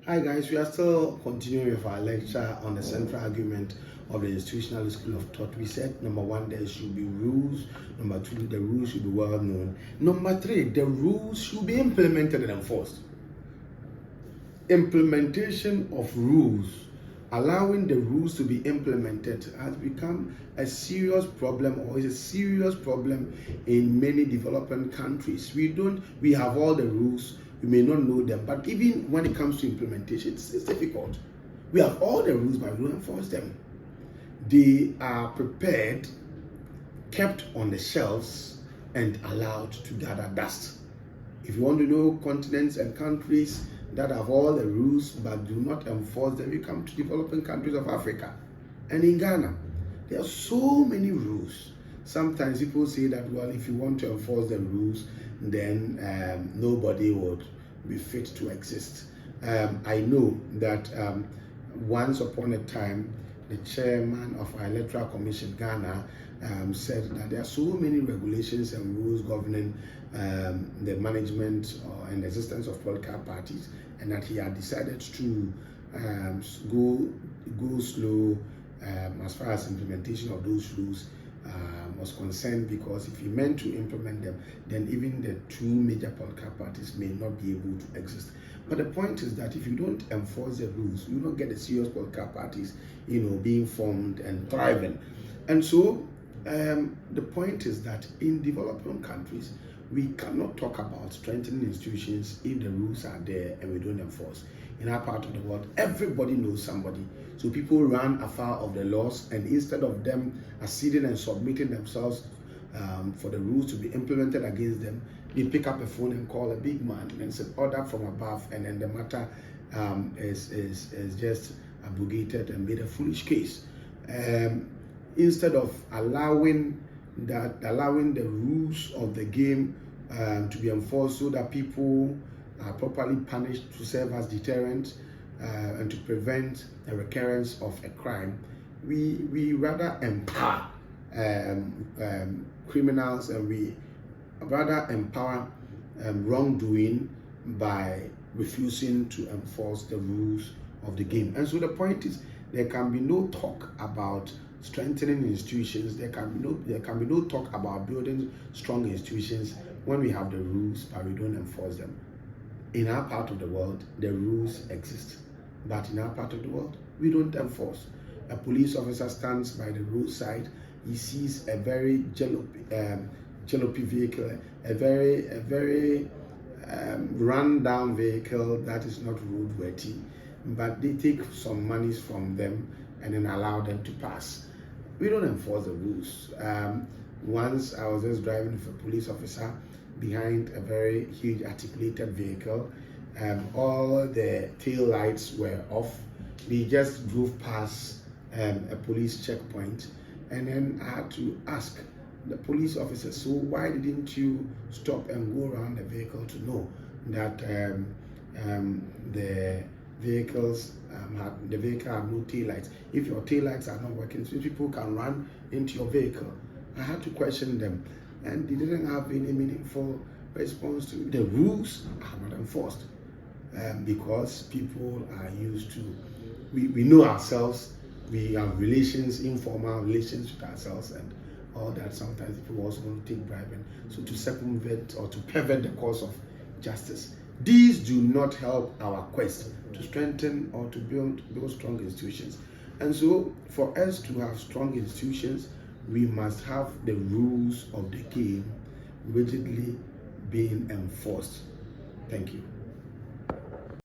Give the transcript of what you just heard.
Hi guys, we are still continuing with our lecture on the central argument of the institutional school of thought. We said number one, there should be rules. Number two, the rules should be well known. Number three, the rules should be implemented and enforced. Implementation of rules, allowing the rules to be implemented, has become a serious problem, or is a serious problem in many developing countries. We have all the rules. We may not know them, but even when it comes to implementation, it's difficult. We have all the rules, but we don't enforce them. They are prepared, kept on the shelves, and allowed to gather dust. If you want to know continents and countries that have all the rules but do not enforce them, you come to developing countries of Africa. And in Ghana, there are so many rules. Sometimes people say that, well, if you want to enforce the rules, then nobody would be fit to exist. I know that once upon a time, the chairman of our electoral commission, Ghana, said that there are so many regulations and rules governing the management and the existence of political parties, and that he had decided to go slow as far as implementation of those rules was concerned, because if he meant to implement them, then even the two major political parties may not be able to exist. But the point is that if you don't enforce the rules, you don't get the serious political parties, being formed and thriving. And so the point is that in developing countries, we cannot talk about strengthening institutions if the rules are there and we don't enforce. In our part of the world, everybody knows somebody. So people run afoul of the laws, and instead of them acceding and submitting themselves for the rules to be implemented against them, they pick up a phone and call a big man and say order from above, and then the matter is just abrogated and made a foolish case. Instead of allowing the rules of the game to be enforced so that people are properly punished to serve as deterrent and to prevent the recurrence of a crime, we rather empower criminals, and we rather empower wrongdoing by refusing to enforce the rules of the game. And so the point is, there can be no talk about strengthening institutions. There can be no talk about building strong institutions when we have the rules but we don't enforce them. In our part of the world, the rules exist, but in our part of the world, we don't enforce. A police officer stands by the roadside. He sees a very jalopy vehicle, a very run-down vehicle that is not roadworthy, but they take some monies from them and then allow them to pass. We don't enforce the rules. Once I was just driving with a police officer behind a very huge articulated vehicle. All the tail lights were off. We just drove past a police checkpoint, and then I had to ask the police officer, so why didn't you stop and go around the vehicle to know that the vehicle had no tail lights? If your tail lights are not working, so people can run into your vehicle. I had to question them, and they didn't have any meaningful response to the rules are not enforced because people are used to, we know ourselves, we have relations, informal relations with ourselves, and all that. Sometimes people also want to take bribing, so to circumvent or to pervert the course of justice. These do not help our quest to strengthen or to build strong institutions. And so for us to have strong institutions, we must have the rules of the game rigidly being enforced. Thank you.